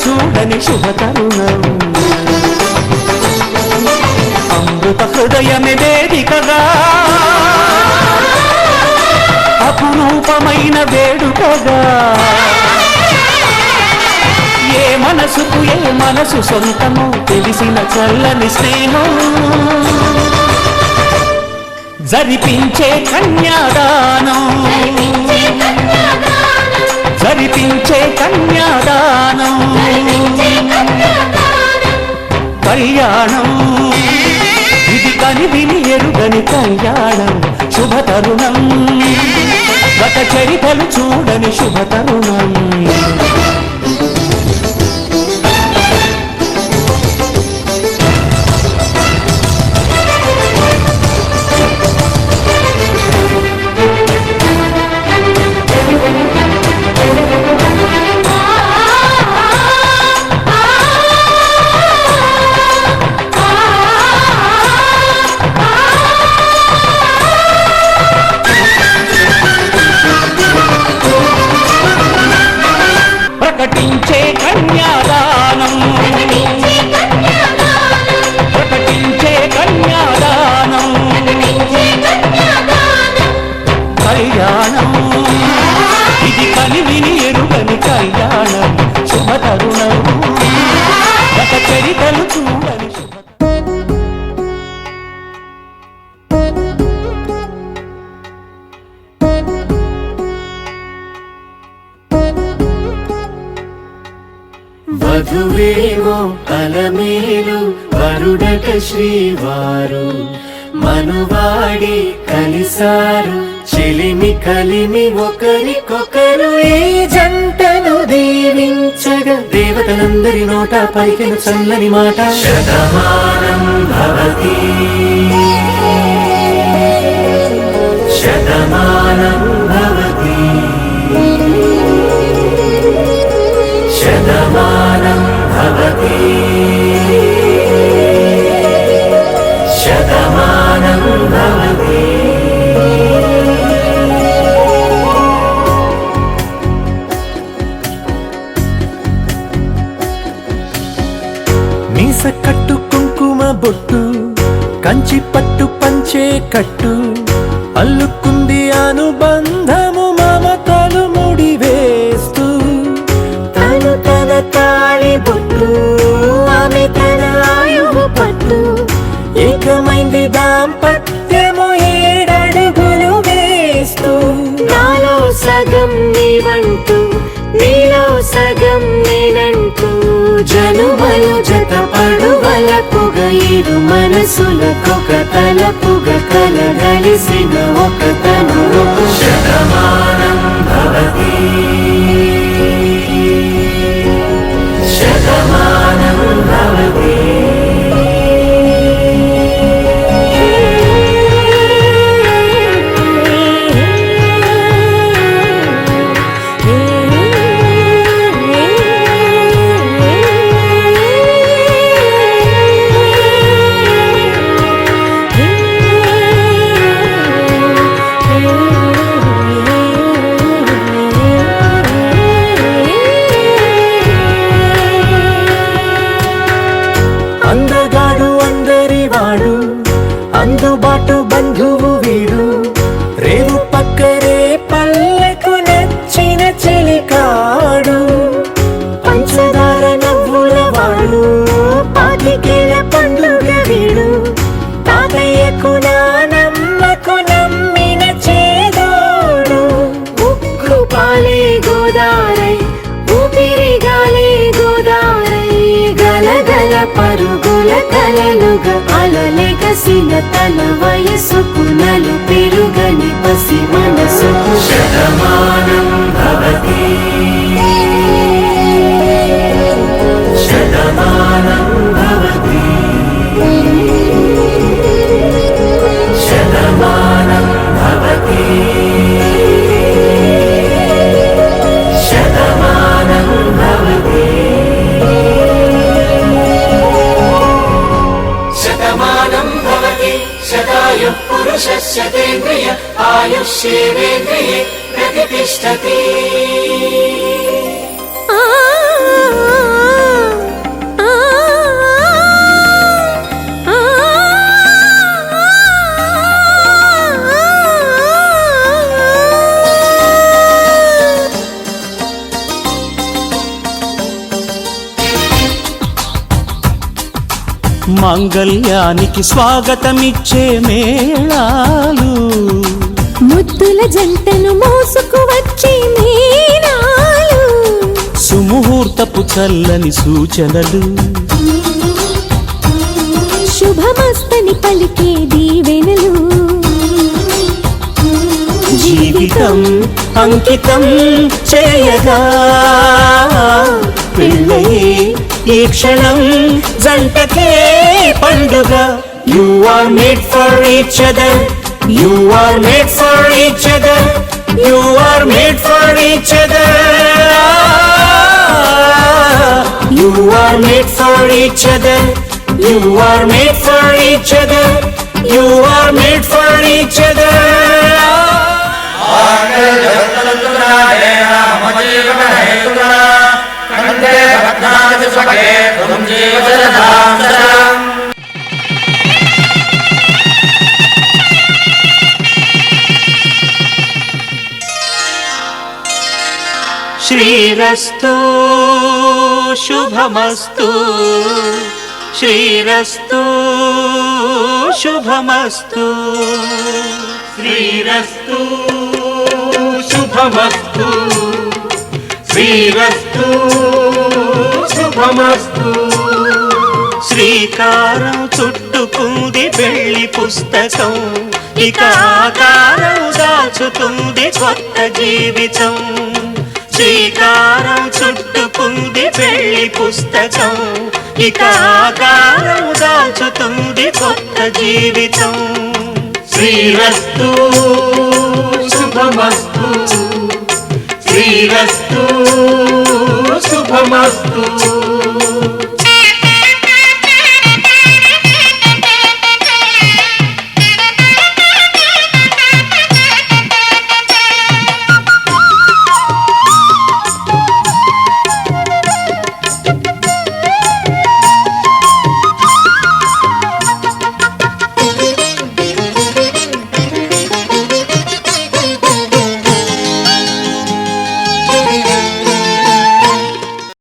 చూడని శుభ తరుణం అమృత హృదయమే వేదికగా అపురూపమైన వేడుకగా ఏ మనసుకు ఏ మనసు సొంతమో తెలిసిన చల్లని స్నేహం జరిపించే కన్యాదానం జరిపించే కన్యాదానం కళ్యాణం ఇది కని విని ఎరుగని కళ్యాణం శుభ తరుణం గత చరితలు చూడని శుభ తరుణం ప్రకటించే కన్యాదానం ప్రకటించే కన్యాదానం కళ్యాణం ఇది కని విని ఎరుగని కళ్యాణం శుభ తరుణం గత చరితలు చూడని వధువేమో అలమేలు వరుడట శ్రీవారు మనువాడి కలిసారు చెలిమి కలిమి ఒకరికొకరు ఈ జంటను దీవించగా దేవతలందరి నోట పలికిన చల్లని మాట శతమానం భవతి శతమానం భవతి శతమానం భవతి శతమానం భవతి మీస కట్టు కుంకుమ బొట్టు కంచి పట్టు పంచే కట్టు అల్లుకుంది అనుబంధము మమతలు ముడివేస్తూ తను తన తాళి బొట్టు ఆమె తన ఆయువు పట్టు ఏకమైంది దాంపత్యము 7 అడుగులు వేస్తూ నాలో సగం నీవంటూ నీలో సగం నేనంటూ జనుమలు జత పడువలపుగ ఇరు మనసులకొక తలపుగ కలగలిసిన ఒక తను శతమానం భవతి శతమానం భవతి అందగాడు అందరివాడు అందుబాటు బంధువు వీడు రేవు పక్కరే పల్లెకు నచ్చిన చెలికాడు పంచదార నవ్వుల వాడు పాతికేల పండుగ వీడు తాతయ్యకు నానమ్మకు నమ్మిన చేదోడు ఉక్కు పాలే గోదారై ఊపిరి గాలే గోదారై గలగల పరుగుల కలలుగా అలలెగసిన తన వయసుకు నలు పెరుగని పసి మనసుకు శతమానం భవతి శతమానం భవతి శతమానం భవతి శతమానం భవతి శతమానం భవతి శతాయుః పురుషస్యేంద్రియ ఆయుష్యేంద్రియే ప్రతిష్టతి మాంగళ్యానికి స్వాగతమిచ్చే మేళాలు ముద్దుల జంటను మోసుకు వచ్చే మీనాలు సుముహూర్తపు చల్లని సూచనలు శుభమస్తని పలికే దీవెనలు జీవితం అంకితం చేయగా పెళ్ళయే ఈ క్షణం జంటకే పండుగ you are made for each other you are made for each other you are made for each other you are made for each other you are made for each other you are made for each other శ్రీరస్తు శుభమస్తు శ్రీరస్తు శుభమస్తు శ్రీరస్తు శుభమస్తు శ్రీరస్తు శుభమస్తు శ్రీకారం చుట్టుకుంది పెళ్లి పుస్తకం ఇక ఆకారం దాచుతుంది కొత్త జీవితం శ్రీకారం చుట్టుకుంది పెళ్లి పుస్తకం ఇక ఆకారం దాచుతుంది కొత్త జీవితం శ్రీరస్తు శుభమస్తు శ్రీరస్తు శుభమస్తు